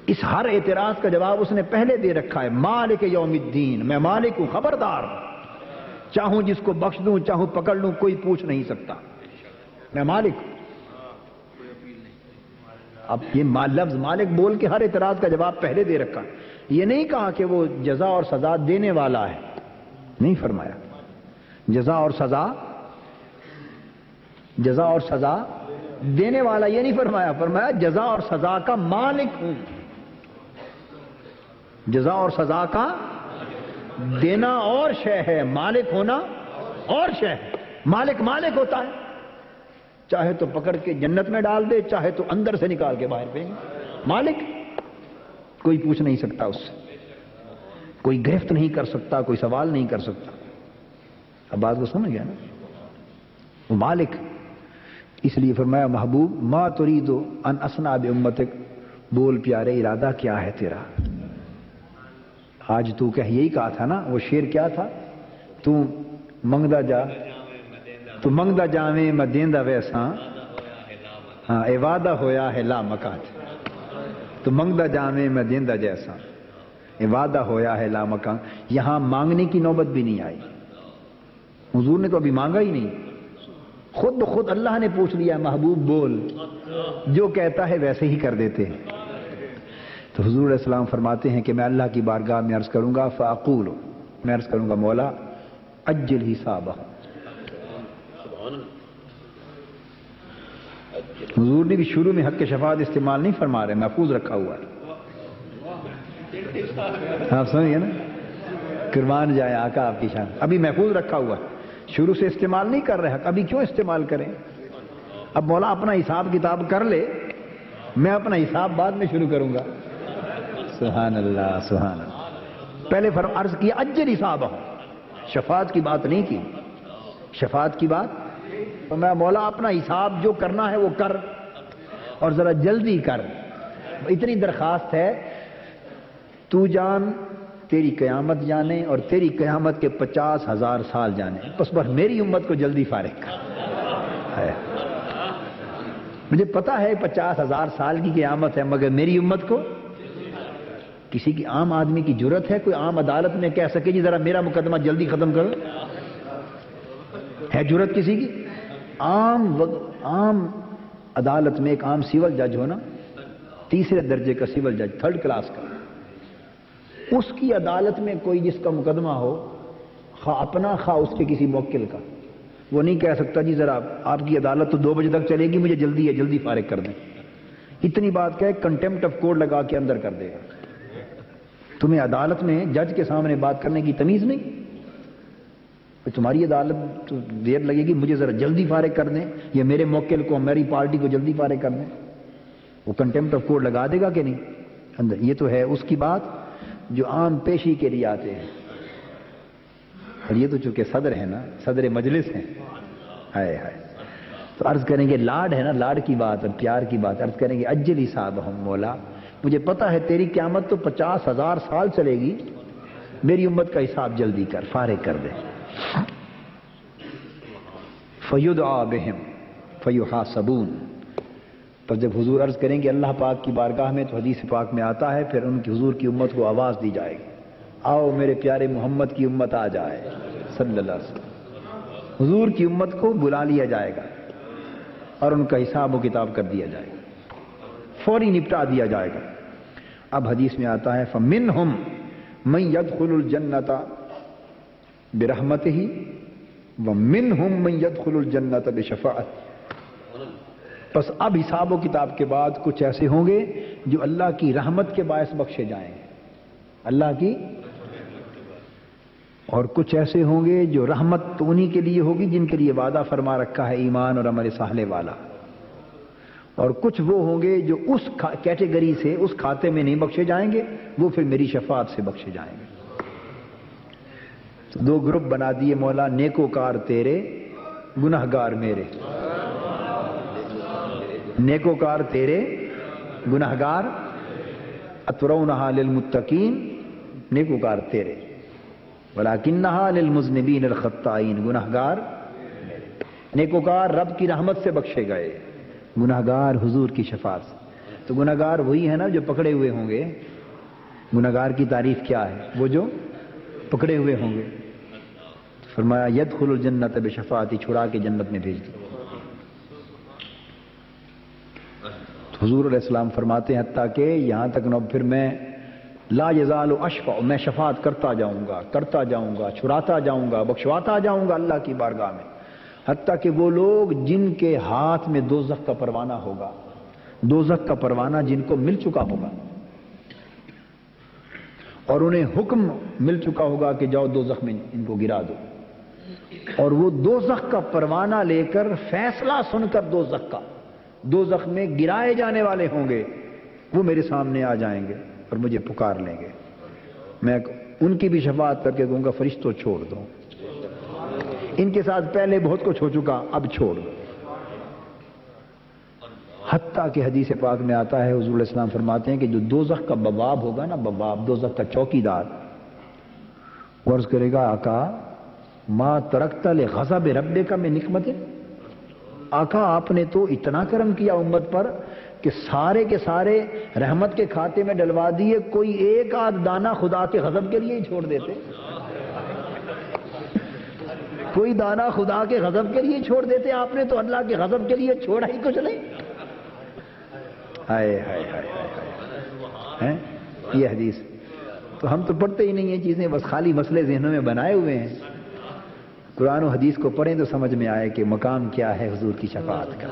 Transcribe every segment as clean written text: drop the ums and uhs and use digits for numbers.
اس ہر اعتراض کا جواب اس نے پہلے دے رکھا ہے، مالک یوم الدین، میں مالک ہوں، خبردار، چاہوں جس کو بخش دوں، چاہوں پکڑ لوں، کوئی پوچھ نہیں سکتا، میں مالک ہوں۔ اب یہ لفظ مالک بول کے ہر اعتراض کا جواب پہلے دے رکھا، یہ نہیں کہا کہ وہ جزا اور سزا دینے والا ہے، نہیں فرمایا جزا اور سزا دینے والا، یہ نہیں فرمایا، فرمایا جزا اور سزا کا مالک ہوں، جزا اور سزا کا دینا اور شے ہے، مالک ہونا اور شے ہے۔ مالک مالک ہوتا ہے، چاہے تو پکڑ کے جنت میں ڈال دے، چاہے تو اندر سے نکال کے باہر پھینک، مالک، کوئی پوچھ نہیں سکتا اس سے، کوئی گرفت نہیں کر سکتا، کوئی سوال نہیں کر سکتا۔ اب بات کو سمجھ گیا نا، وہ مالک، اس لیے فرمایا محبوب ما تريد ان اصنع بامتک، بول پیارے ارادہ کیا ہے تیرا؟ آج تو کہہ، یہی کہا تھا نا، وہ شعر کیا تھا، تو منگدا جاویں میں دیندا ویساں، ہاں اے وعدہ ہویا ہے لا مکان، تو منگدا جاویں میں دیندا جیسا، اے وعدہ ہویا ہے لا مکان۔ یہاں مانگنے کی نوبت بھی نہیں آئی، حضور نے تو ابھی مانگا ہی نہیں، خود بخود اللہ نے پوچھ لیا محبوب بول، جو کہتا ہے ویسے ہی کر دیتے ہیں۔ تو حضور علیہ السلام فرماتے ہیں کہ میں اللہ کی بارگاہ میں عرض کروں گا، فاقول، میں عرض کروں گا مولا اجل حسابہ۔ حضور نے بھی شروع میں حق شفاعت استعمال نہیں فرما رہے، محفوظ رکھا ہوا ہے، آپ سمجھے نا، قربان جائے آقا آپ کی شان، ابھی محفوظ رکھا ہوا ہے، شروع سے استعمال نہیں کر رہے، ابھی کیوں استعمال کریں؟ اب مولا اپنا حساب کتاب کر لے، میں اپنا حساب بعد میں شروع کروں گا۔ سبحان اللہ سبحان اللہ، پہلے عرض کیا اجل حساب، شفاعت کی بات نہیں کی، شفاعت کی بات، تو میں مولا اپنا حساب جو کرنا ہے وہ کر، اور ذرا جلدی کر، اتنی درخواست ہے، تو جان تیری قیامت جانے اور تیری قیامت کے 50,000 سال جانے، بس میری امت کو جلدی فارغ کر۔ مجھے پتا ہے 50,000 سال کی قیامت ہے، مگر میری امت کو، کسی کی عام آدمی کی جرت ہے کوئی عام عدالت میں کہہ سکے جی ذرا میرا مقدمہ جلدی ختم کرو؟ ہے جرت کسی کی؟ عام عدالت میں ایک عام سول جج ہو نا، تیسرے درجے کا سول جج، 3rd کلاس کا، اس کی عدالت میں کوئی جس کا مقدمہ ہو، خواہ اپنا خواہ اس کے کسی موکل کا، وہ نہیں کہہ سکتا جی ذرا آپ کی عدالت تو 2 بجے تک چلے گی، مجھے جلدی ہے، جلدی فارغ کر دیں۔ اتنی بات کہے کنٹیمپٹ آف کورٹ لگا کے اندر کر دے گا۔ تمہیں عدالت میں جج کے سامنے بات کرنے کی تمیز نہیں؟ تمہاری عدالت تو دیر لگے گی، مجھے ذرا جلدی فارغ کر دیں، یا میرے موکل کو، میری پارٹی کو جلدی فارغ کر دیں، وہ کنٹیمپٹ آف کورٹ لگا دے گا کہ نہیں اندر؟ یہ تو ہے اس کی بات جو عام پیشی کے لیے آتے ہیں، اور یہ تو چونکہ صدر ہے نا، صدر مجلس ہیں، ہائے ہائے، تو عرض کریں گے لاڈ ہے نا، لاڈ کی بات اور پیار کی بات، عرض کریں گے اجل حساب ہم مولا، مجھے پتا ہے تیری قیامت تو 50,000 سال چلے گی، میری امت کا حساب جلدی کر، فارغ کر دے۔ فَيُدْعَى بِهِمْ فَيُحَاسَبُونَ، پر جب حضور عرض کریں گے اللہ پاک کی بارگاہ میں، تو حدیث پاک میں آتا ہے پھر ان کی حضور کی امت کو آواز دی جائے گی، آؤ میرے پیارے محمد کی امت آ جائے صلی اللہ علیہ وسلم، حضور کی امت کو بلا لیا جائے گا اور ان کا حساب و کتاب کر دیا جائے گا، فوری نپٹا دیا جائے گا۔ اب حدیث میں آتا ہے فَمِنْهُمْ مَنْ يَدْخُلُ الْجَنَّةَ بِرَحْمَتِهِ وَمِنْهُمْ مَنْ يَدْخُلُ الْجَنَّةَ بِشَفَاعَتِهِ، پس اب حساب و کتاب کے بعد کچھ ایسے ہوں گے جو اللہ کی رحمت کے باعث بخشے جائیں گے، اللہ کی، اور کچھ ایسے ہوں گے جو رحمت تو انہی کے لیے ہوگی جن کے لیے وعدہ فرما رکھا ہے ایمان اور عمل صالح والا، اور کچھ وہ ہوں گے جو اس کیٹیگری سے، اس کھاتے میں نہیں بخشے جائیں گے، وہ پھر میری شفاعت سے بخشے جائیں گے۔ تو 2 گروپ بنا دیے مولا، نیکوکار تیرے، گنہگار میرے، نیکوکار تیرے، گنہگار، اترونہا للمتقین، نیکوکار تیرے، ولیکنہا للمذنبین الخطائین، گنہگار، نیکوکار رب کی رحمت سے بخشے گئے، گنہگار حضور کی شفاعت سے۔ تو گناہگار وہی ہے نا جو پکڑے ہوئے ہوں گے. گناہگار کی تعریف کیا ہے؟ وہ جو پکڑے ہوئے ہوں گے. فرمایا یدخل الجنت بشفاعتی، چھڑا کے جنت میں بھیج دیا. حضور علیہ السلام فرماتے ہیں حتیٰ کہ یہاں تک نہ پھر میں لا یزال اشفع، میں شفاعت کرتا جاؤں گا، چھڑاتا جاؤں گا، بخشواتا جاؤں گا اللہ کی بارگاہ میں، حتیٰ کہ وہ لوگ جن کے ہاتھ میں دوزخ کا پروانہ ہوگا، دوزخ کا پروانہ جن کو مل چکا ہوگا اور انہیں حکم مل چکا ہوگا کہ جاؤ دوزخ میں ان کو گرا دو، اور وہ دوزخ کا پروانہ لے کر فیصلہ سن کر دوزخ میں گرائے جانے والے ہوں گے، وہ میرے سامنے آ جائیں گے اور مجھے پکار لیں گے. میں ان کی بھی شفاعت کر کے کہوں گا فرشتوں چھوڑ دو، ان کے ساتھ پہلے بہت کچھ ہو چکا، اب چھوڑ دو. حتیٰ کہ حدیث پاک میں آتا ہے حضور علیہ السلام فرماتے ہیں کہ جو دوزخ کا بواب ہوگا نا، بواب دوزخ کا چوکیدار، عرض کرے گا آقا ما ترکت لغضب ربک من نقمت، آقا آپ نے تو اتنا کرم کیا امت پر کہ سارے کے سارے رحمت کے کھاتے میں ڈلوا دیے، کوئی ایک آدھ دانہ خدا کے غضب کے لیے ہی چھوڑ دیتے، کوئی دانہ خدا کے غضب کے لیے چھوڑ دیتے، آپ نے تو اللہ کے غضب کے لیے چھوڑا ہی کچھ نہیں. ہائے ہائے ہائے ہائے، یہ حدیث تو ہم تو پڑھتے ہی نہیں ہیں چیزیں، بس خالی مسئلے ذہنوں میں بنائے ہوئے ہیں. قرآن و حدیث کو پڑھیں تو سمجھ میں آئے کہ مقام کیا ہے حضور کی شفاعت کا.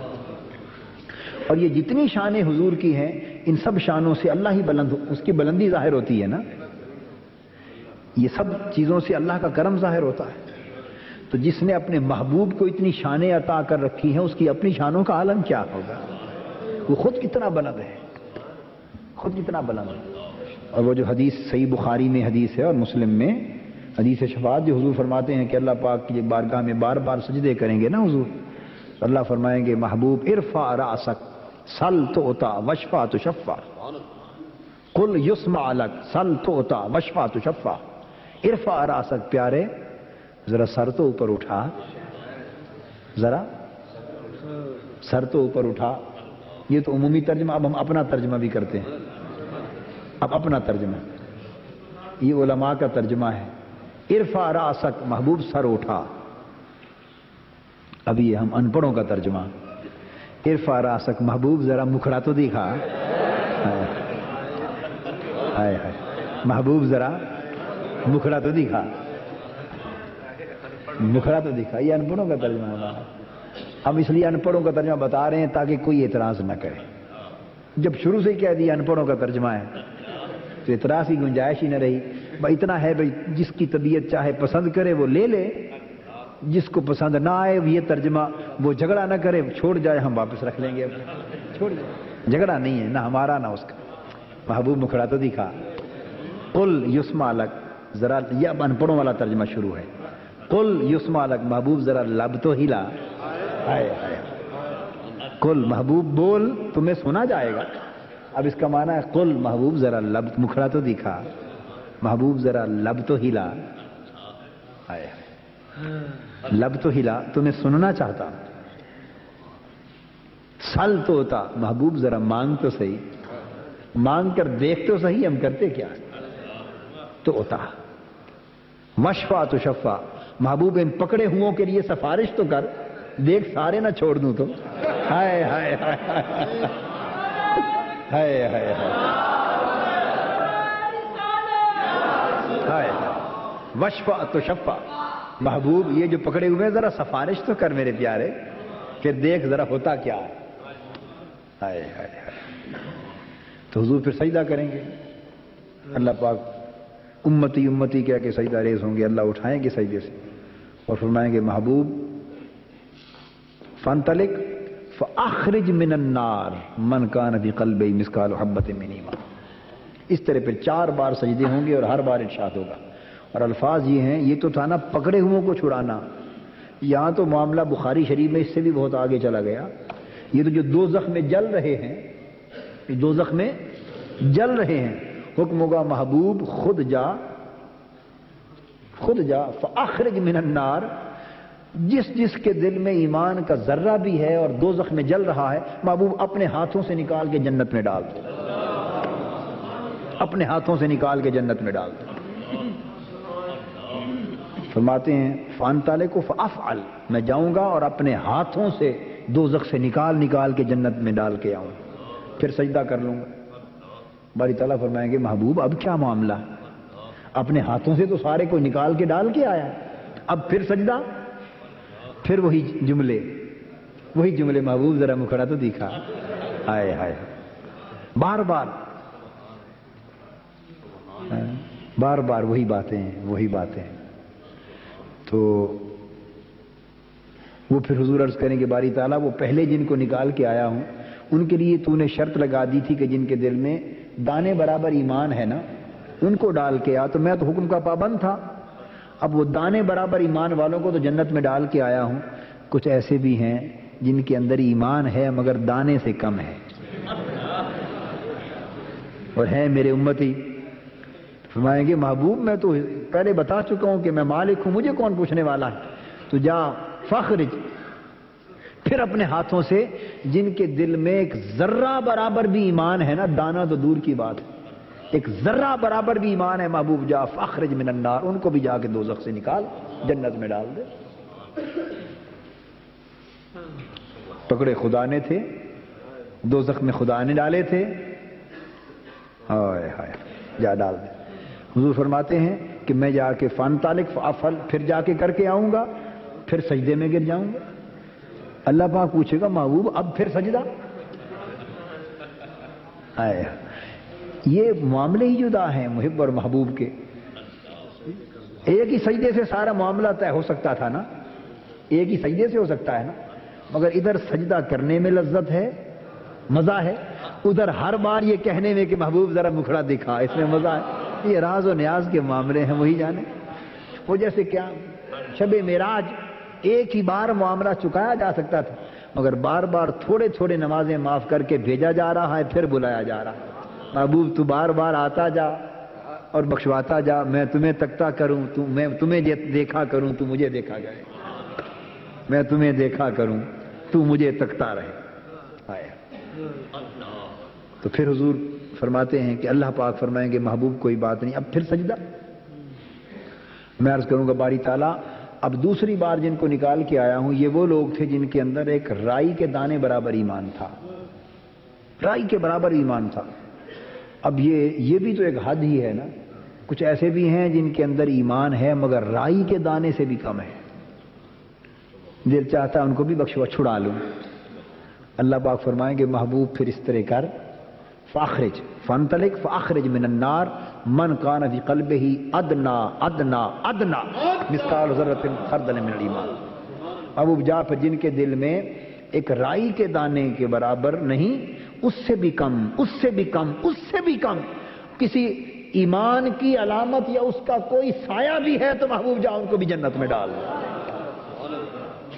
اور یہ جتنی شانیں حضور کی ہیں، ان سب شانوں سے اللہ ہی بلند، اس کی بلندی ظاہر ہوتی ہے نا، یہ سب چیزوں سے اللہ کا کرم ظاہر ہوتا ہے. تو جس نے اپنے محبوب کو اتنی شانیں عطا کر رکھی ہیں، اس کی اپنی شانوں کا عالم کیا ہوگا؟ وہ خود کتنا بلند ہے، خود کتنا بلند ہے. اور وہ جو حدیث صحیح بخاری میں حدیث ہے اور مسلم میں حدیث شفاعت، جو حضور فرماتے ہیں کہ اللہ پاک کی بارگاہ میں بار بار سجدے کریں گے نا حضور، اللہ فرمائیں گے محبوب ارفع رأسک سل تؤطا واشفع تشفع، قل یسمع لک سل تؤطا واشفع تشفع. ارفع رأسک، پیارے ذرا سر تو اوپر اٹھا، ذرا سر تو اوپر اٹھا. یہ تو عمومی ترجمہ، اب ہم اپنا ترجمہ بھی کرتے ہیں. اب اپنا ترجمہ، یہ علماء کا ترجمہ ہے. ارفع رأسک، محبوب سر اٹھا. اب یہ ہم ان پڑھوں کا ترجمہ، ارفع رأسک، محبوب ذرا مکھڑا تو دکھا. ہائے ہائے، محبوب ذرا مکھڑا تو دکھا، مکھڑا تو دکھا. یہ ان پڑھوں کا ترجمہ ہوگا. ہم اس لیے ان پڑھوں کا ترجمہ بتا رہے ہیں تاکہ کوئی اعتراض نہ کرے. جب شروع سے کہہ دیا ان پڑھوں کا ترجمہ ہے تو اعتراض کی گنجائش ہی نہ رہی. بھائی اتنا ہے، بھائی جس کی طبیعت چاہے پسند کرے وہ لے لے، جس کو پسند نہ آئے یہ ترجمہ وہ جھگڑا نہ کرے، چھوڑ جائے، ہم واپس رکھ لیں گے. چھوڑ جائے، جھگڑا نہیں ہے، نہ ہمارا نہ اس کا. محبوب مکھڑا تو دکھا. قل یسمع لک، ذرا یہ اب ان پڑھوں والا ترجمہ شروع ہے. قل یسمع لک، محبوب ذرا لب تو ہلا. ہائے ہائے، قل محبوب بول، تمہیں سنا جائے گا. اب اس کا معنی ہے قل محبوب ذرا لب، مکھڑا تو دکھا، محبوب ذرا لب تو ہلا. ہائے ہائے، لب تو ہلا، تمہیں سننا چاہتا. سل تو ہوتا، محبوب ذرا مانگ تو صحیح، مانگ کر دیکھ تو صحیح ہم کرتے کیا. تو ہوتا وشفع تو شفع، محبوب ان پکڑے ہوں کے لیے سفارش تو کر، دیکھ سارے نہ چھوڑ دوں تو. ہائے ہائے ہائے ہائے ہائے ہائے، وشفع تو شفع، محبوب یہ جو پکڑے ہوئے ذرا سفارش تو کر میرے پیارے، پھر دیکھ ذرا ہوتا کیا ہے. ہائے ہائے ہائے. تو حضور پھر سجدہ کریں گے، اللہ پاک امتی امتی کہہ کے سجدہ ریز ہوں گے، اللہ اٹھائیں گے سجدے سے اور فرمائیں گے محبوب فانطلق فاخرج من النار من کان فی قلبہ مثقال حبۃ من ایمان. اس طرح پھر 4 بار سجدے ہوں گے اور ہر بار ارشاد ہوگا. اور الفاظ یہ ہیں، یہ تو تھا نا پکڑے ہوئوں کو چھڑانا، یہاں تو معاملہ بخاری شریف میں اس سے بھی بہت آگے چلا گیا. یہ تو جو دوزخ میں جل رہے ہیں، دوزخ میں جل رہے ہیں، حکم ہوگا محبوب خود جا، خود جا، فاخرج من النار، جس جس کے دل میں ایمان کا ذرہ بھی ہے اور دوزخ میں جل رہا ہے، محبوب اپنے ہاتھوں سے نکال کے جنت میں ڈال دے، اپنے ہاتھوں سے نکال کے جنت میں ڈال دے۔ فرماتے ہیں فانطلق فافعل، میں جاؤں گا اور اپنے ہاتھوں سے دوزخ سے نکال کے جنت میں ڈال کے آؤں، پھر سجدہ کر لوں گا۔ باری تعالیٰ فرمائیں گے محبوب اب کیا معاملہ، اپنے ہاتھوں سے تو سارے کو نکال کے ڈال کے آیا، اب پھر سجدہ؟ پھر وہی جملے محبوب ذرا مکھڑا تو دکھا، ہائے ہائے، بار بار وہی باتیں۔ تو وہ پھر حضور عرض کریں کہ باری تعالیٰ وہ پہلے جن کو نکال کے آیا ہوں ان کے لیے تو نے شرط لگا دی تھی کہ جن کے دل میں دانے برابر ایمان ہے نا ان کو ڈال کے آ، تو میں تو حکم کا پابند تھا، اب وہ دانے برابر ایمان والوں کو تو جنت میں ڈال کے آیا ہوں، کچھ ایسے بھی ہیں جن کے اندر ایمان ہے مگر دانے سے کم ہے اور ہے میرے امتی۔ فرمائیں گے محبوب میں تو پہلے بتا چکا ہوں کہ میں مالک ہوں، مجھے کون پوچھنے والا ہے، تو جا فخرج، پھر اپنے ہاتھوں سے جن کے دل میں ایک ذرہ برابر بھی ایمان ہے نا، دانا تو دور کی بات ہے، ایک ذرہ برابر بھی ایمان ہے، محبوب جا فخرج من النار، ان کو بھی جا کے دوزخ سے نکال جنت میں ڈال دے۔ پکڑے خدا نے تھے، دوزخ میں خدا نے ڈالے تھے، ہائے ہائے، جا ڈال دے۔ حضور فرماتے ہیں کہ میں جا کے فانطلق فافعل، پھر جا کے کر کے آؤں گا، پھر سجدے میں گر جاؤں گا۔ اللہ پاک پوچھے گا محبوب اب پھر سجدہ؟ آئے یہ معاملے ہی جدا ہیں محب اور محبوب کے۔ ایک ہی سجدے سے سارا معاملہ طے ہو سکتا تھا نا، ایک ہی سجدے سے ہو سکتا ہے نا، مگر ادھر سجدہ کرنے میں لذت ہے، مزہ ہے، ادھر ہر بار یہ کہنے میں کہ محبوب ذرا مکھڑا دکھا، اس میں مزہ ہے۔ یہ راز و نیاز کے معاملے ہیں، وہی جانے۔ وہ جیسے کیا شب معراج ایک ہی بار معاملہ چکایا جا سکتا تھا، مگر بار بار تھوڑے تھوڑے نمازیں معاف کر کے بھیجا جا رہا ہے، پھر بلایا جا رہا ہے، محبوب تو بار بار آتا جا اور بخشواتا جا، میں تمہیں تکتا کروں، میں تمہیں دیکھا کروں، تو مجھے دیکھا جائے، میں تمہیں دیکھا کروں، تو مجھے تکتا رہے۔ آیا تو پھر حضور فرماتے ہیں کہ اللہ پاک فرمائیں گے محبوب کوئی بات نہیں، اب پھر سجدہ؟ میں عرض کروں گا باری تعالیٰ اب دوسری بار جن کو نکال کے آیا ہوں یہ وہ لوگ تھے جن کے اندر ایک رائی کے دانے برابر ایمان تھا، رائی کے برابر ایمان تھا۔ اب یہ بھی تو ایک حد ہی ہے نا، کچھ ایسے بھی ہیں جن کے اندر ایمان ہے مگر رائی کے دانے سے بھی کم ہے، دل چاہتا ان کو بھی بخشوا چھڑا لوں۔ اللہ پاک فرمائیں گے محبوب پھر اس طرح کر، فاخرج فانطلق فاخرج من النار من کان فی قلبہ ادنا ادنا ادنا مثقال ذرۃ خردل من الایمان۔ محبوب جا پھر جن کے دل میں ایک رائی کے دانے کے برابر نہیں، اس سے بھی کم، اس سے بھی کم، اس سے بھی کم کسی ایمان کی علامت یا اس کا کوئی سایہ بھی ہے تو محبوب جا ان کو بھی جنت میں ڈال دے،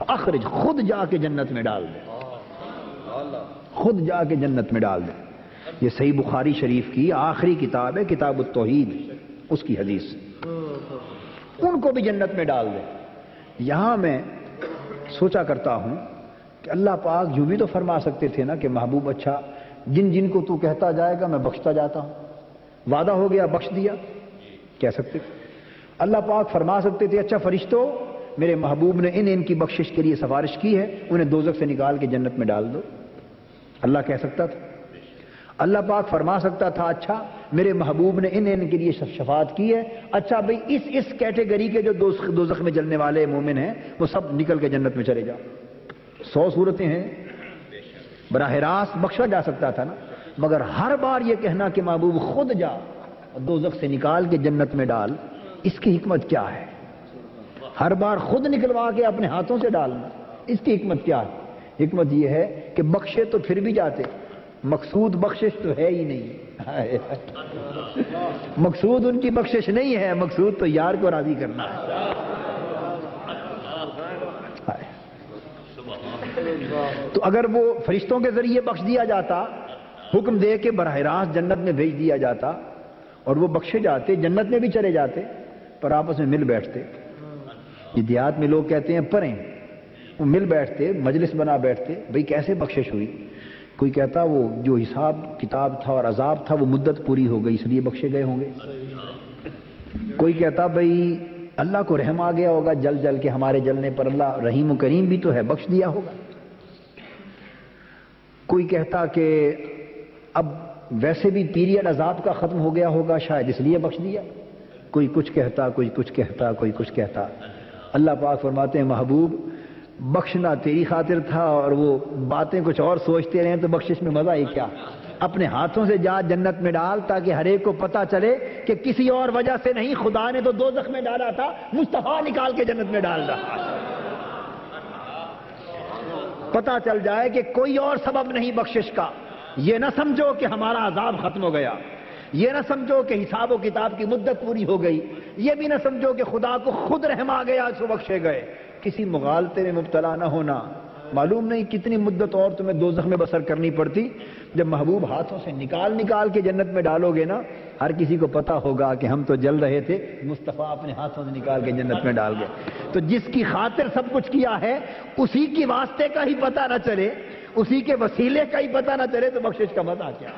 اخرج خود جا کے جنت میں ڈال دے، خود جا کے جنت میں ڈال دے۔ یہ صحیح بخاری شریف کی آخری کتاب ہے، کتاب التوحید، اس کی حدیث، ان کو بھی جنت میں ڈال دے۔ یہاں میں سوچا کرتا ہوں کہ اللہ پاک جو بھی تو فرما سکتے تھے نا کہ محبوب اچھا جن جن کو تو کہتا جائے گا میں بخشتا جاتا ہوں، وعدہ ہو گیا بخش دیا، کہہ سکتے تھے۔ اللہ پاک فرما سکتے تھے اچھا فرشتوں میرے محبوب نے ان کی بخشش کے لیے سفارش کی ہے، انہیں دوزخ سے نکال کے جنت میں ڈال دو، اللہ کہہ سکتا تھا۔ اللہ پاک فرما سکتا تھا اچھا میرے محبوب نے ان کے لیے شفاعت کی ہے، اچھا بھئی اس کیٹیگری کے جو دوزخ میں جلنے والے مومن ہیں وہ سب نکل کے جنت میں چلے جاؤ۔ 100 صورتیں ہیں، براہ راست بخشا جا سکتا تھا نا، مگر ہر بار یہ کہنا کہ محبوب خود جا دوزخ سے نکال کے جنت میں ڈال، اس کی حکمت کیا ہے؟ ہر بار خود نکلوا کے اپنے ہاتھوں سے ڈالنا، اس کی حکمت کیا ہے؟ حکمت یہ ہے کہ بخشے تو پھر بھی جاتے، مقصود بخشش تو ہے ہی نہیں، مقصود ان کی بخشش نہیں ہے، مقصود تو یار کو راضی کرنا ہے۔ تو اگر وہ فرشتوں کے ذریعے بخش دیا جاتا، حکم دے کے براہ راست جنت میں بھیج دیا جاتا اور وہ بخشے جاتے، جنت میں بھی چلے جاتے، پر آپس میں مل بیٹھتے، یہ دیہات میں لوگ کہتے ہیں پڑھیں، وہ مل بیٹھتے، مجلس بنا بیٹھتے، بھئی کیسے بخشش ہوئی؟ کوئی کہتا وہ جو حساب کتاب تھا اور عذاب تھا وہ مدت پوری ہو گئی اس لیے بخشے گئے ہوں گے۔ کوئی کہتا بھئی اللہ کو رحم آ گیا ہوگا جل جل کے، ہمارے جلنے پر اللہ رحیم و کریم بھی تو ہے، بخش دیا ہوگا۔ کوئی کہتا کہ اب ویسے بھی پیریڈ عذاب کا ختم ہو گیا ہوگا شاید اس لیے بخش دیا۔ کوئی کچھ کہتا، کوئی کچھ کہتا، کوئی کچھ کہتا۔ اللہ پاک فرماتے ہیں محبوب بخشنا تیری خاطر تھا اور وہ باتیں کچھ اور سوچتے رہیں تو بخشش میں مزہ ہی کیا؟ اپنے ہاتھوں سے جا جنت میں ڈال تاکہ ہر ایک کو پتہ چلے کہ کسی اور وجہ سے نہیں، خدا نے تو دوزخ میں ڈالا تھا، مصطفیٰ نکال کے جنت میں ڈال رہا ہے۔ پتہ چل جائے کہ کوئی اور سبب نہیں بخشش کا۔ یہ نہ سمجھو کہ ہمارا عذاب ختم ہو گیا، یہ نہ سمجھو کہ حساب و کتاب کی مدت پوری ہو گئی، یہ بھی نہ سمجھو کہ خدا کو خود رحم آ گیا سو بخشے گئے۔ کسی مغالطے میں مبتلا نہ ہونا۔ معلوم نہیں کتنی مدت اور تمہیں دوزخ میں بسر کرنی پڑتی، جب محبوب ہاتھوں سے نکال کے جنت میں ڈالو گے نا، ہر کسی کو پتا ہوگا کہ ہم تو جل رہے تھے، مصطفیٰ اپنے ہاتھوں سے نکال کے جنت میں ڈال گئے۔ تو جس کی خاطر سب کچھ کیا ہے اسی کی واسطے کا ہی پتہ نہ چلے، اسی کے وسیلے کا ہی پتہ نہ چلے تو بخشش کا مزہ کیا؟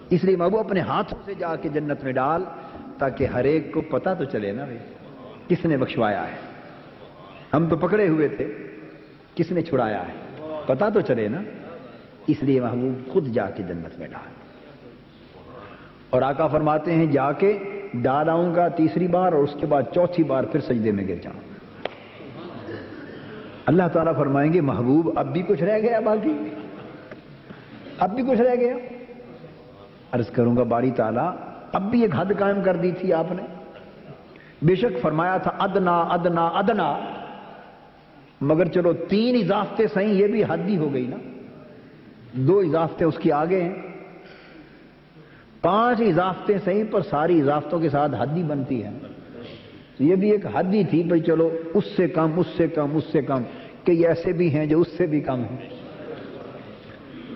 اس لیے محبوب اپنے ہاتھوں سے جا کے جنت میں ڈال تاکہ ہر ایک کو پتہ تو چلے نا کس نے بخشوایا ہے۔ ہم تو پکڑے ہوئے تھے، کس نے چھڑایا ہے پتہ تو چلے نا۔ اس لیے محبوب خود جا کے جنت میں ڈال۔ اور آقا فرماتے ہیں جا کے ڈال آؤں گا تیسری بار اور اس کے بعد چوتھی بار پھر سجدے میں گر جاؤں۔ اللہ تعالیٰ فرمائیں گے محبوب اب بھی کچھ رہ گیا باقی، اب بھی کچھ رہ گیا؟ عرض کروں گا باری تعالیٰ اب بھی ایک حد قائم کر دی تھی آپ نے، بے شک فرمایا تھا ادنا ادنا ادنا، مگر چلو 3 اضافتے صحیح، یہ بھی حد ہی ہو گئی نا، 2 اضافتے اس کی آگے ہیں، 5 اضافتے صحیح پر ساری اضافتوں کے ساتھ حد ہی بنتی ہے، تو یہ بھی ایک حد ہی تھی بھئی چلو اس سے کم اس سے کم اس سے کم، کہ یہ ایسے بھی ہیں جو اس سے بھی کم ہیں۔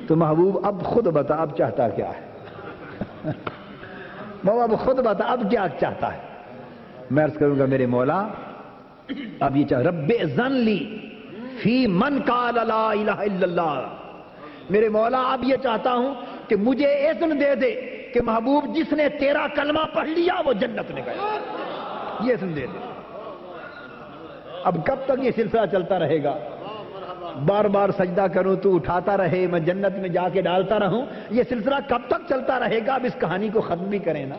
تو محبوب اب خود بتا اب چاہتا کیا ہے؟ محبوب اب خود بتا اب کیا چاہتا ہے؟ میں عرض کروں گا میرے مولا اب یہ چاہ رب اذن لی فی من قال لا الہ الا اللہ، میرے مولا اب یہ چاہتا ہوں کہ مجھے اذن دے دے کہ محبوب جس نے تیرا کلمہ پڑھ لیا وہ جنت میں گیا، یہ اذن دے دے۔ اب کب تک یہ سلسلہ چلتا رہے گا؟ بار بار سجدہ کروں تو اٹھاتا رہے، میں جنت میں جا کے ڈالتا رہوں، یہ سلسلہ کب تک چلتا رہے گا؟ اب اس کہانی کو ختم بھی کریں نا،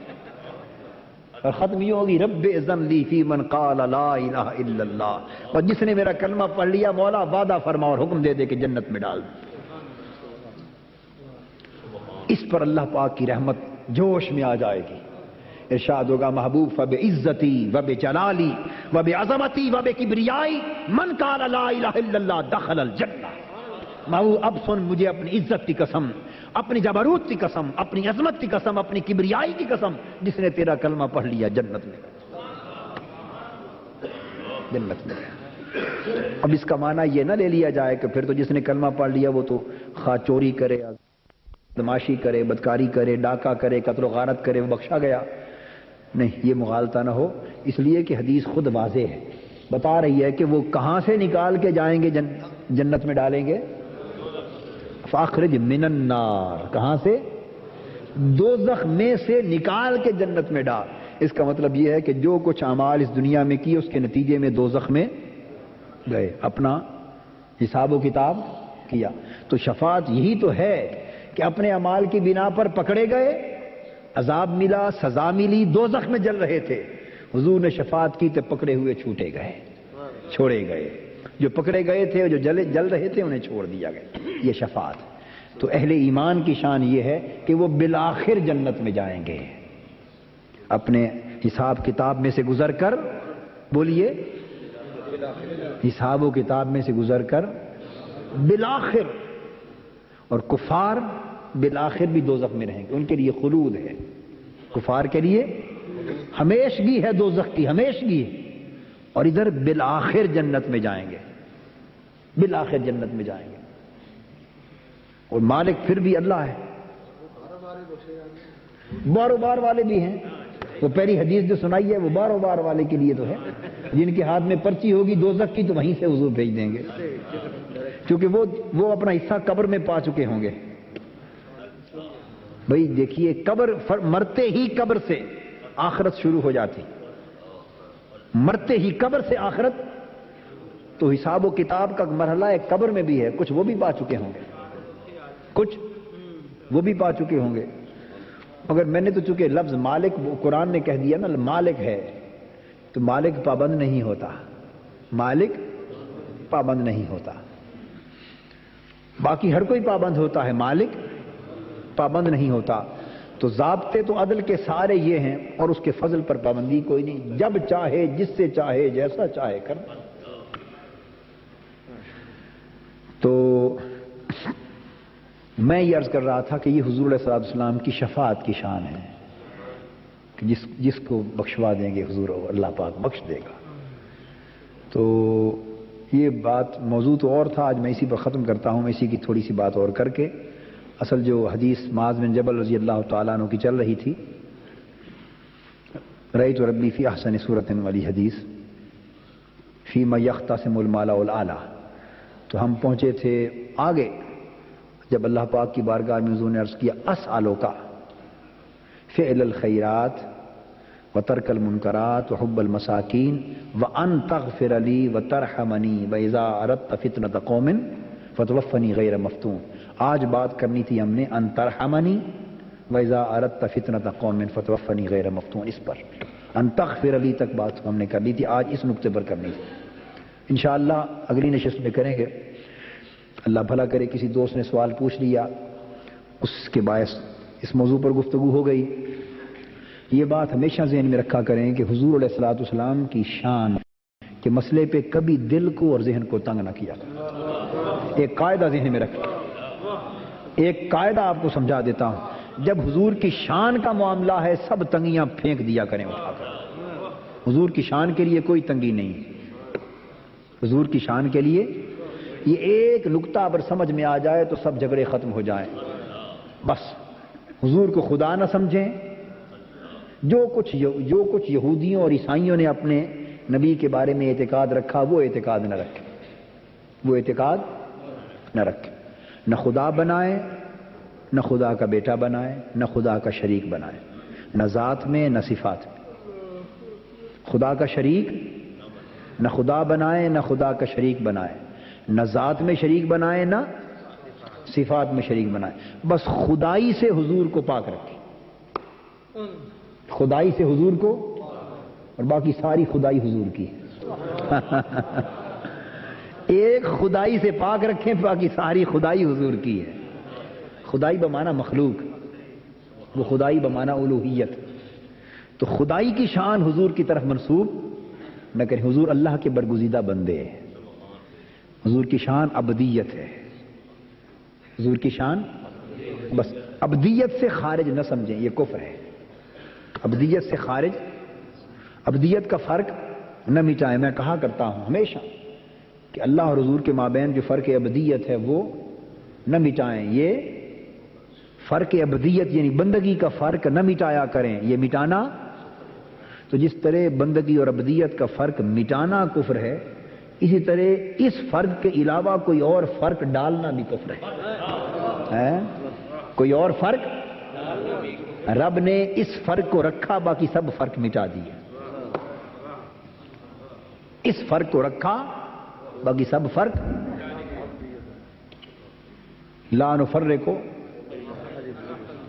اور ختم یہ ہوگی رب اذن لی فی من قال لا الہ الا اللہ، اور جس نے میرا کلمہ پڑھ لیا مولا وعدہ فرما اور حکم دے دے کہ جنت میں ڈال۔ اس پر اللہ پاک کی رحمت جوش میں آ جائے گی، ارشاد ہوگا محبوب فبعزتی وبجلالی وبعظمتی وبکبریائی من قال لا الہ الا اللہ دخل الجنہ۔ محبوب اب سن مجھے اپنی عزت کی قسم، اپنی جبروت کی قسم، اپنی عظمت کی قسم، اپنی کبریائی کی قسم، جس نے تیرا کلمہ پڑھ لیا جنت میں، جنت میں۔ اب اس کا معنی یہ نہ لے لیا جائے کہ پھر تو جس نے کلمہ پڑھ لیا وہ تو خواہ چوری کرے، بدماشی کرے، بدکاری کرے، ڈاکہ کرے، قتل و غارت کرے، وہ بخشا گیا، نہیں، یہ مغالطہ نہ ہو، اس لیے کہ حدیث خود واضح ہے، بتا رہی ہے کہ وہ کہاں سے نکال کے جائیں گے جنت میں ڈالیں گے؟ فاخرج من النار، کہاں سے؟ دوزخ میں سے نکال کے جنت میں ڈال۔ اس کا مطلب یہ ہے کہ جو کچھ اعمال اس دنیا میں کیے اس کے نتیجے میں دوزخ میں گئے، اپنا حساب و کتاب کیا۔ تو شفاعت یہی تو ہے کہ اپنے اعمال کی بنا پر پکڑے گئے، عذاب ملا، سزا ملی، دوزخ میں جل رہے تھے، حضور نے شفاعت کی تو پکڑے ہوئے چھوٹے گئے، چھوڑے گئے، جو پکڑے گئے تھے جو جل رہے تھے انہیں چھوڑ دیا گیا، یہ شفاعت۔ تو اہل ایمان کی شان یہ ہے کہ وہ بالآخر جنت میں جائیں گے، اپنے حساب کتاب میں سے گزر کر، بولیے، حساب و کتاب میں سے گزر کر بالآخر، اور کفار بالآخر بھی دوزخ میں رہیں گے، ان کے لیے خلود ہے، کفار کے لیے ہمیشگی ہے دوزخ کی، ہمیشگی ہے، اور ادھر بالآخر جنت میں جائیں گے، بالآخر جنت میں جائیں گے، اور مالک پھر بھی اللہ ہے، باروبار والے بھی ہیں، وہ پہلی حدیث جو سنائی ہے وہ باروں بار والے کے لیے تو ہے، جن کے ہاتھ میں پرچی ہوگی دوزخ کی تو وہیں سے حضور بھیج دیں گے، کیونکہ وہ اپنا حصہ قبر میں پا چکے ہوں گے۔ بھئی دیکھیے، قبر مرتے ہی قبر سے آخرت شروع ہو جاتی، مرتے ہی قبر سے آخرت، تو حساب و کتاب کا مرحلہ ایک قبر میں بھی ہے، کچھ وہ بھی پا چکے ہوں گے، کچھ وہ بھی پا چکے ہوں گے۔ مگر میں نے تو چونکہ لفظ مالک قرآن نے کہہ دیا نا مالک ہے، تو مالک پابند نہیں ہوتا، مالک پابند نہیں ہوتا، باقی ہر کوئی پابند ہوتا ہے، مالک پابند نہیں ہوتا۔ تو ضابطے تو عدل کے سارے یہ ہیں، اور اس کے فضل پر پابندی کوئی نہیں، جب چاہے جس سے چاہے جیسا چاہے کر۔ تو میں یہ عرض کر رہا تھا کہ یہ حضور علیہ الصلوۃ والسلام کی شفاعت کی شان ہے کہ جس کو بخشوا دیں گے حضور اللہ پاک بخش دے گا۔ تو یہ بات موضوع تو اور تھا، آج میں اسی پر ختم کرتا ہوں، میں اسی کی تھوڑی سی بات اور کر کے، اصل جو حدیث معاذ بن جبل رضی اللہ تعالیٰ عنہ کی چل رہی تھی، رأیت ربی فی احسن صورت والی حدیث فیما یختصم المال والاعلیٰ، تو ہم پہنچے تھے آگے جب اللہ پاک کی بارگاہ میں حضور نے عرض کیا اسألک فعل الخیرات وترک المنکرات وحب المساکین وان تغفر لی وترحمنی واذا اردت فتنۃ قوم فتوفنی غیر مفتون۔ آج بات کرنی تھی ہم نے ان ترحمنی واذا اردت فتنۃ قوم فتوفنی غیر مفتون، اس پر ان تغفر لی تک بات ہم نے کر لی تھی، آج اس نقطے پر کرنی تھی، انشاءاللہ اگلی نشست میں کریں گے۔ اللہ بھلا کرے کسی دوست نے سوال پوچھ لیا، اس کے باعث اس موضوع پر گفتگو ہو گئی۔ یہ بات ہمیشہ ذہن میں رکھا کریں کہ حضور علیہ الصلوۃ والسلام کی شان کے مسئلے پہ کبھی دل کو اور ذہن کو تنگ نہ کیا کریں۔ ایک قاعدہ ذہن میں رکھیں، ایک قاعدہ آپ کو سمجھا دیتا ہوں، جب حضور کی شان کا معاملہ ہے سب تنگیاں پھینک دیا کریں اٹھا کر۔ حضور کی شان کے لیے کوئی تنگی نہیں، حضور کی شان کے لیے یہ ایک نقطہ اگر سمجھ میں آ جائے تو سب جھگڑے ختم ہو جائیں۔ بس حضور کو خدا نہ سمجھیں، جو کچھ یہودیوں اور عیسائیوں نے اپنے نبی کے بارے میں اعتقاد رکھا وہ اعتقاد نہ رکھیں، وہ اعتقاد نہ رکھیں، نہ خدا بنائیں، نہ خدا کا بیٹا بنائیں، نہ خدا کا شریک بنائیں، نہ ذات میں نہ صفات میں۔ خدا کا شریک نہ خدا بنائیں، نہ خدا کا شریک بنائیں، نہ ذات میں شریک بنائیں، نہ صفات میں شریک بنائیں، بس خدائی سے حضور کو پاک رکھیں، خدائی سے حضور کو، اور باقی ساری خدائی حضور کی ہے۔ ایک خدائی سے پاک رکھیں، باقی ساری خدائی حضور کی ہے۔ خدائی بمعنی مخلوق، وہ خدائی بمعنی الوہیت، تو خدائی کی شان حضور کی طرف منسوب نہ کریں۔ حضور اللہ کے برگزیدہ بندے ہیں، حضور کی شان ابدیت ہے، حضور کی شان بس ابدیت سے خارج نہ سمجھیں، یہ کفر ہے۔ ابدیت سے خارج، ابدیت کا فرق نہ مٹائیں۔ میں کہا کرتا ہوں ہمیشہ کہ اللہ اور حضور کے مابین جو فرق ابدیت ہے وہ نہ مٹائیں، یہ فرق ابدیت یعنی بندگی کا فرق نہ مٹایا کریں، یہ مٹانا، تو جس طرح بندگی اور ابدیت کا فرق مٹانا کفر ہے، اسی طرح اس فرق کے علاوہ کوئی اور فرق ڈالنا بھی کفر ہے۔ کوئی اور فرق، رب نے اس فرق کو رکھا باقی سب فرق مٹا دیے، اس فرق کو رکھا باقی سب فرق، لا نفرق،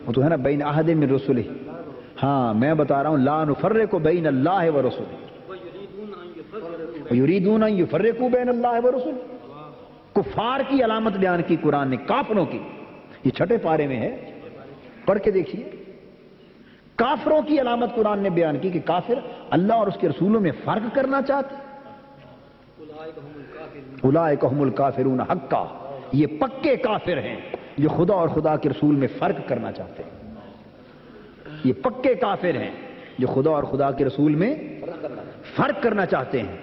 وہ تو ہے نا بین احد من رسلہ، ہاں میں بتا رہا ہوں لا نفرق بین اللہ و رسلہ، یریدون ان یفرقوا بین اللہ و رسلہ۔ کفار کی علامت بیان کی قرآن نے، کافروں کی، یہ چھٹے پارے میں ہے، پڑھ کے دیکھیے۔ کافروں کی علامت قرآن نے بیان کی کہ کافر اللہ اور اس کے رسولوں میں فرق کرنا چاہتے، اولئک هم الکافرون حقا، یہ پکے کافر ہیں جو خدا اور خدا کے رسول میں فرق کرنا چاہتے ہیں، یہ پکے کافر ہیں جو خدا اور خدا کے رسول میں فرق کرنا چاہتے ہیں۔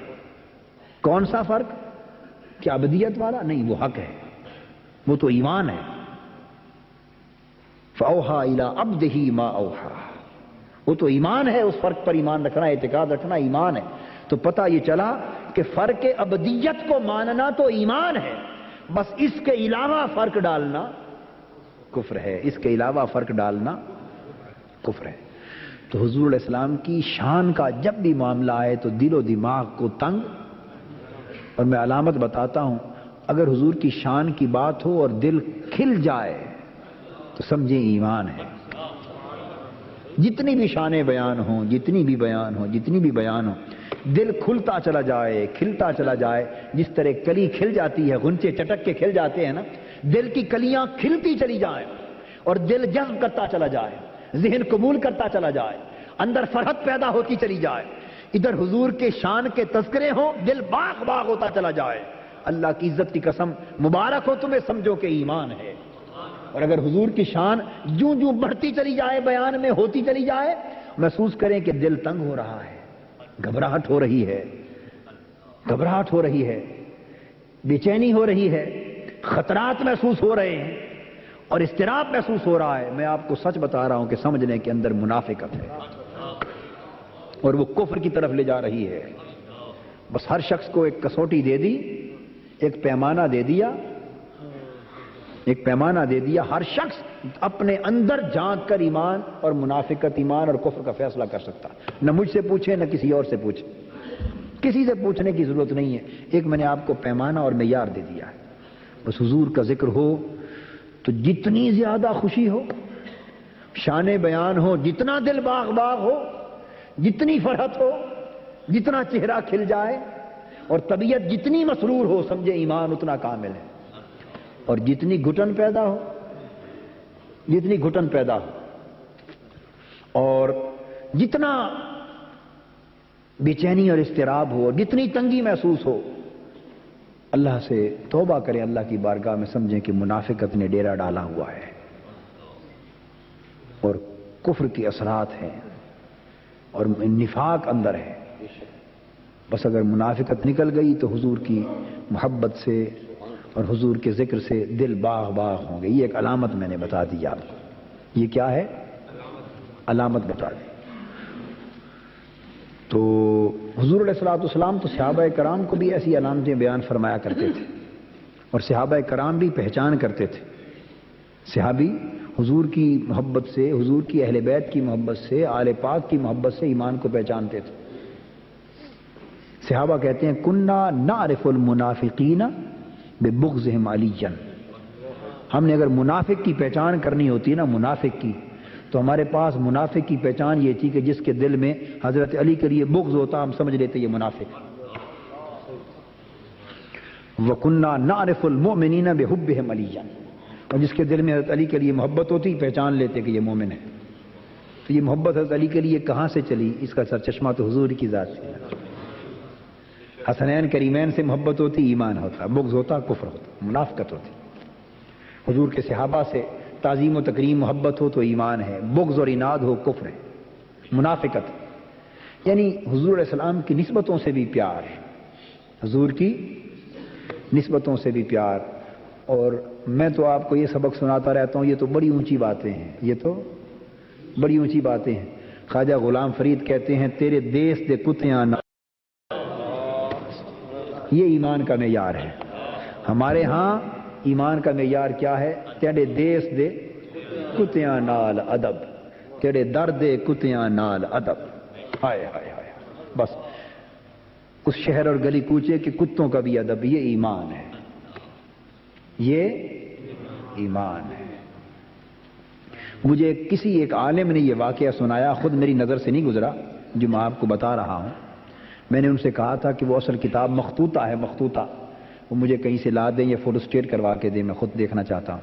کون سا فرق؟ کیا ابدیت والا؟ نہیں، وہ حق ہے، وہ تو ایمان ہے۔ فَأَوْحَىٰ إِلَىٰ عَبْدِهِ مَا أَوْحَىٰ، وہ تو ایمان ہے، اس فرق پر ایمان رکھنا، اعتقاد رکھنا ایمان ہے۔ تو پتہ یہ چلا کہ فرق ابدیت کو ماننا تو ایمان ہے، بس اس کے علاوہ فرق ڈالنا کفر ہے، اس کے علاوہ فرق ڈالنا کفر ہے۔ تو حضور علیہ السلام کی شان کا جب بھی معاملہ آئے تو دل و دماغ کو تنگ، اور میں علامت بتاتا ہوں، اگر حضور کی شان کی بات ہو اور دل کھل جائے تو سمجھیں ایمان ہے۔ جتنی بھی شانیں بیان ہوں، جتنی بھی بیان ہوں، دل کھلتا چلا جائے، کھلتا چلا جائے، جس طرح کلی کھل جاتی ہے، غنچے چٹک کے کھل جاتے ہیں نا، دل کی کلیاں کھلتی چلی جائیں اور دل جذب کرتا چلا جائے، ذہن قبول کرتا چلا جائے، اندر فرحت پیدا ہوتی چلی جائے، ادھر حضور کے شان کے تذکرے ہوں، دل باغ باغ ہوتا چلا جائے، اللہ کی عزت کی قسم مبارک ہو تمہیں، سمجھو کہ ایمان ہے۔ اور اگر حضور کی شان جوں جوں بڑھتی چلی جائے، بیان میں ہوتی چلی جائے، محسوس کریں کہ دل تنگ ہو رہا ہے، گھبراہٹ ہو رہی ہے، بے چینی ہو رہی ہے، خطرات محسوس ہو رہے ہیں اور اضطراب محسوس ہو رہا ہے، میں آپ کو سچ بتا رہا ہوں کہ سمجھنے کے اندر منافقت ہے اور وہ کفر کی طرف لے جا رہی ہے۔ بس ہر شخص کو ایک کسوٹی دے دی، ایک پیمانہ دے دیا، ہر شخص اپنے اندر جھانک کر ایمان اور منافقت، ایمان اور کفر کا فیصلہ کر سکتا، نہ مجھ سے پوچھے نہ کسی اور سے پوچھے، کسی سے پوچھنے کی ضرورت نہیں ہے، ایک میں نے آپ کو پیمانہ اور معیار دے دیا ہے۔ بس حضور کا ذکر ہو تو جتنی زیادہ خوشی ہو، شان بیان ہو، جتنا دل باغ باغ ہو، جتنی فرحت ہو، جتنا چہرہ کھل جائے اور طبیعت جتنی مسرور ہو، سمجھے ایمان اتنا کامل ہے۔ اور جتنی گھٹن پیدا ہو اور جتنا بے چینی اور اضطراب ہو اور جتنی تنگی محسوس ہو، اللہ سے توبہ کریں، اللہ کی بارگاہ میں، سمجھیں کہ منافقت نے ڈیرا ڈالا ہوا ہے اور کفر کی اثرات ہیں اور نفاق اندر ہے۔ بس اگر منافقت نکل گئی تو حضور کی محبت سے اور حضور کے ذکر سے دل باغ باغ ہوں گے۔ یہ ایک علامت میں نے بتا دی آپ کو، یہ کیا ہے؟ علامت بتا دی۔ تو حضور علیہ الصلوۃ والسلام تو صحابہ کرام کو بھی ایسی علامتیں بیان فرمایا کرتے تھے اور صحابہ کرام بھی پہچان کرتے تھے۔ صحابی حضور کی محبت سے، حضور کی اہل بیت کی محبت سے، آل پاک کی محبت سے ایمان کو پہچانتے تھے۔ صحابہ کہتے ہیں کننا نعرف المنافقین ببغضهم علیًا، ہم نے اگر منافق کی پہچان کرنی ہوتی نا، منافق کی، تو ہمارے پاس منافق کی پہچان یہ تھی کہ جس کے دل میں حضرت علی کے لیے بغض ہوتا، ہم سمجھ لیتے یہ منافق۔ وَكُنَّا نَعْرِفُ الْمُؤْمِنِينَ بِحُبِّهِمْ عَلِيًّا، اور جس کے دل میں حضرت علی کے لیے محبت ہوتی پہچان لیتے کہ یہ مومن ہے۔ تو یہ محبت حضرت علی کے لیے کہاں سے چلی؟ اس کا سرچشمہ تو حضور کی ذات سے۔ حسنین کریمین سے محبت ہوتی ایمان ہوتا، بغض ہوتا کفر ہوتا، منافقت ہوتی۔ حضور کے صحابہ سے تعظیم و تکریم محبت ہو تو ایمان ہے، بغض اور عناد ہو کفر ہے، منافقت۔ یعنی حضور علیہ السلام کی نسبتوں سے بھی پیار ہے، حضور کی نسبتوں سے بھی پیار۔ اور میں تو آپ کو یہ سبق سناتا رہتا ہوں، یہ تو بڑی اونچی باتیں ہیں، یہ تو بڑی اونچی باتیں ہیں۔ خواجہ غلام فرید کہتے ہیں تیرے دیس دے کتیاں نہ، یہ ایمان کا معیار ہے۔ ہمارے ہاں ایمان کا معیار کیا ہے؟ تیرے دیس دے کتیاں نال ادب، تیرے در دے کتیاں نال ادب۔ ہائے ہائے ہائے، بس اس شہر اور گلی کوچے کے کتوں کا بھی ادب، یہ ایمان ہے، یہ ایمان ہے۔ مجھے کسی ایک عالم نے یہ واقعہ سنایا، خود میری نظر سے نہیں گزرا، جو میں آپ کو بتا رہا ہوں۔ میں نے ان سے کہا تھا کہ وہ اصل کتاب مخطوطہ ہے، مخطوطہ، وہ مجھے کہیں سے لا دیں یا فوٹو اسٹیٹ کروا کے دیں، میں خود دیکھنا چاہتا ہوں۔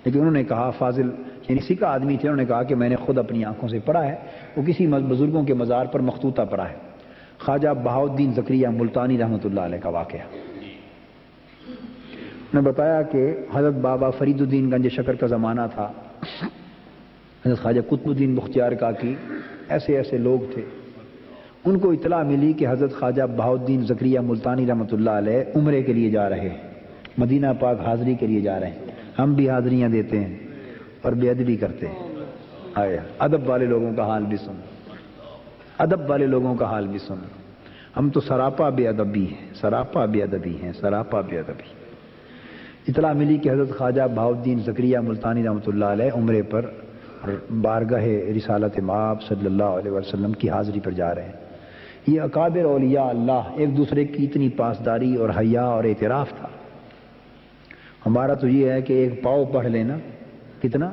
لیکن انہوں نے کہا، فاضل یعنی سکھ آدمی تھے، انہوں نے کہا کہ میں نے خود اپنی آنکھوں سے پڑھا ہے، وہ کسی بزرگوں کے مزار پر مخطوطہ پڑھا ہے، خواجہ بہاؤالدین زکریا ملتانی رحمۃ اللہ علیہ کا واقعہ۔ نے بتایا کہ حضرت بابا فرید الدین گنج شکر کا زمانہ تھا، حضرت خواجہ قطب الدین بختیار کاکی، ایسے ایسے لوگ تھے۔ ان کو اطلاع ملی کہ حضرت خواجہ بہاؤالدین زکریا ملتانی رحمۃ اللہ علیہ عمرے کے لیے جا رہے ہیں، مدینہ پاک حاضری کے لیے جا رہے ہیں۔ ہم بھی حاضریاں دیتے ہیں اور بے ادبی کرتے ہیں، آیا ادب والے لوگوں کا حال بھی سن۔ ادب والے لوگوں کا حال بھی سن لو. ہم تو سراپا بے ادبی ہیں، سراپا بے ادبی ہیں، سراپا بے ادبی. اطلاع ملی کہ حضرت خواجہ بہاؤالدین زکریا ملتانی رحمۃ اللہ علیہ عمرے پر بارگاہ رسالت مآب صلی اللہ علیہ وسلم کی حاضری پر جا رہے ہیں. یہ اکابر اولیاء اللہ ایک دوسرے کی اتنی پاسداری اور حیا اور اعتراف تھا. ہمارا تو یہ ہے کہ ایک پاؤ پڑھ لیں نا، کتنا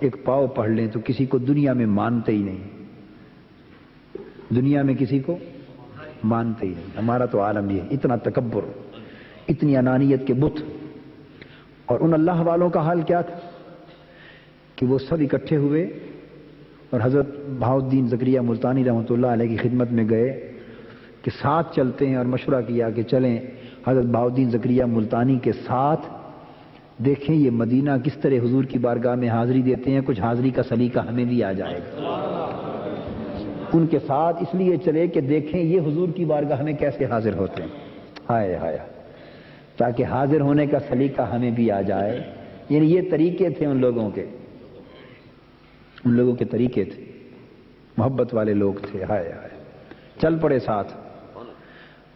ایک پاؤ پڑھ لیں تو کسی کو دنیا میں مانتے ہی نہیں، دنیا میں کسی کو مانتے ہی نہیں. ہمارا تو عالم یہ اتنا تکبر، اتنی انانیت کے بت. اور ان اللہ والوں کا حال کیا تھا کہ وہ سب اکٹھے ہوئے اور حضرت بہاؤالدین زکریا ملتانی رحمۃ اللہ علیہ کی خدمت میں گئے کہ ساتھ چلتے ہیں، اور مشورہ کیا کہ چلیں حضرت بہاؤالدین زکریا ملتانی کے ساتھ دیکھیں یہ مدینہ کس طرح حضور کی بارگاہ میں حاضری دیتے ہیں، کچھ حاضری کا سلیقہ ہمیں بھی آ جائے گا. ان کے ساتھ اس لیے چلے کہ دیکھیں یہ حضور کی بارگاہ میں کیسے حاضر ہوتے ہیں. ہائے ہائے، تاکہ حاضر ہونے کا سلیقہ ہمیں بھی آ جائے. یعنی یہ طریقے تھے ان لوگوں کے، ان لوگوں کے طریقے تھے، محبت والے لوگ تھے. ہائے ہائے، چل پڑے ساتھ.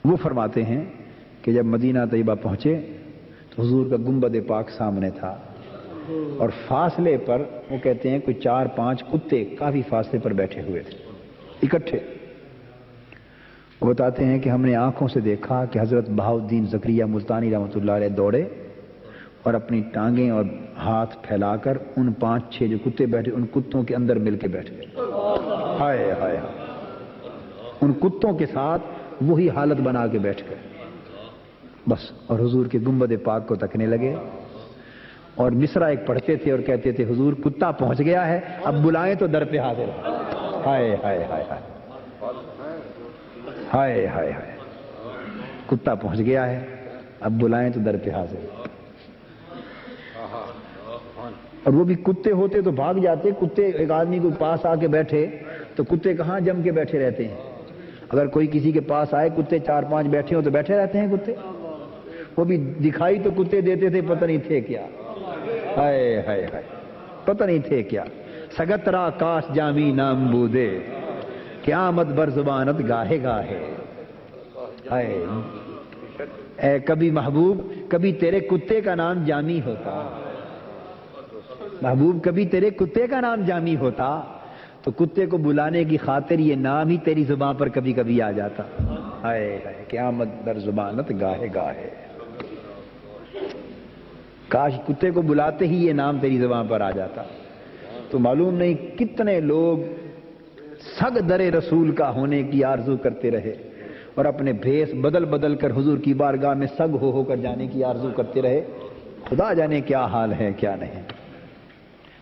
وہ فرماتے ہیں کہ جب مدینہ طیبہ پہنچے تو حضور کا گنبد پاک سامنے تھا، اور فاصلے پر وہ کہتے ہیں کوئی 4-5 کتے کافی فاصلے پر بیٹھے ہوئے تھے اکٹھے. وہ بتاتے ہیں کہ ہم نے آنکھوں سے دیکھا کہ حضرت بہاؤالدین زکریا ملتانی رحمۃ اللہ علیہ دوڑے اور اپنی ٹانگیں اور ہاتھ پھیلا کر ان 5-6 جو کتے بیٹھے ان کتوں کے اندر مل کے بیٹھ گئے. ہائے ہائے، ان کتوں کے ساتھ وہی حالت بنا کے بیٹھ گئے بس. اور حضور کے گنبد پاک کو تکنے لگے اور مصرع ایک پڑھتے تھے اور کہتے تھے حضور کتا پہنچ گیا ہے، اب بلائیں تو در پہ حاضر. ہائے ہائے ہائے ہائے ہائے ہائے ہائے، کتا پہنچ گیا ہے، اب بلائیں تو در پہ حاضر. اور وہ بھی کتے ہوتے تو بھاگ جاتے. کتے ایک آدمی کو پاس آ کے بیٹھے تو کتے کہاں جم کے بیٹھے رہتے ہیں. اگر کوئی کسی کے پاس آئے کتے 4-5 بیٹھے ہوں تو بیٹھے رہتے ہیں کتے. وہ بھی دکھائی تو کتے دیتے تھے، پتہ نہیں تھے کیا. ہائے ہائے ہائے، پتہ نہیں تھے کیا. سگترا کاش جامی نام بودے قیامت بر زبانت گاہے گاہے. ہائے اے کبھی محبوب کبھی تیرے کتے کا نام جامی ہوتا، محبوب کبھی تیرے کتے کا نام جامی ہوتا تو کتے کو بلانے کی خاطر یہ نام ہی تیری زبان پر کبھی کبھی آ جاتا. ہائے ہائے، قیامت در زبانت گاہے گاہے. کاش کتے کو بلاتے ہی یہ نام تیری زبان پر آ جاتا. تو معلوم نہیں کتنے لوگ سگ در رسول کا ہونے کی آرزو کرتے رہے اور اپنے بھیس بدل بدل کر حضور کی بارگاہ میں سگ ہو کر جانے کی آرزو کرتے رہے. خدا جانے کیا حال ہے کیا نہیں.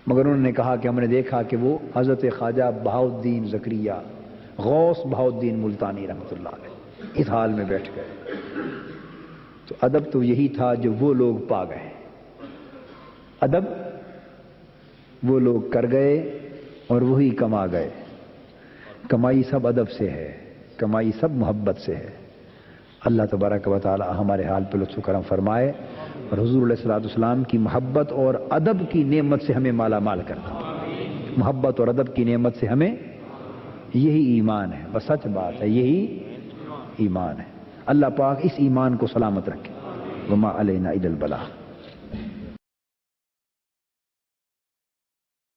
مگر انہوں نے کہا کہ ہم نے دیکھا کہ وہ حضرت خواجہ بہاؤالدین زکریا غوث بہاؤالدین ملتانی رحمۃ اللہ علیہ اس حال میں بیٹھ گئے. تو ادب تو یہی تھا جو وہ لوگ پا گئے، ادب وہ لوگ کر گئے اور وہی کما گئے. کمائی سب ادب سے ہے، کمائی سب محبت سے ہے. اللہ تبارک و تعالی ہمارے حال پہ لطف و کرم فرمائے اور حضور علیہ الصلوۃ والسلام کی محبت اور ادب کی نعمت سے ہمیں مالا مال کرنا. محبت اور ادب کی نعمت سے ہمیں، یہی ایمان ہے، بس سچ بات ہے، یہی ایمان ہے. اللہ پاک اس ایمان کو سلامت رکھے. وما علینا الا البلاغ.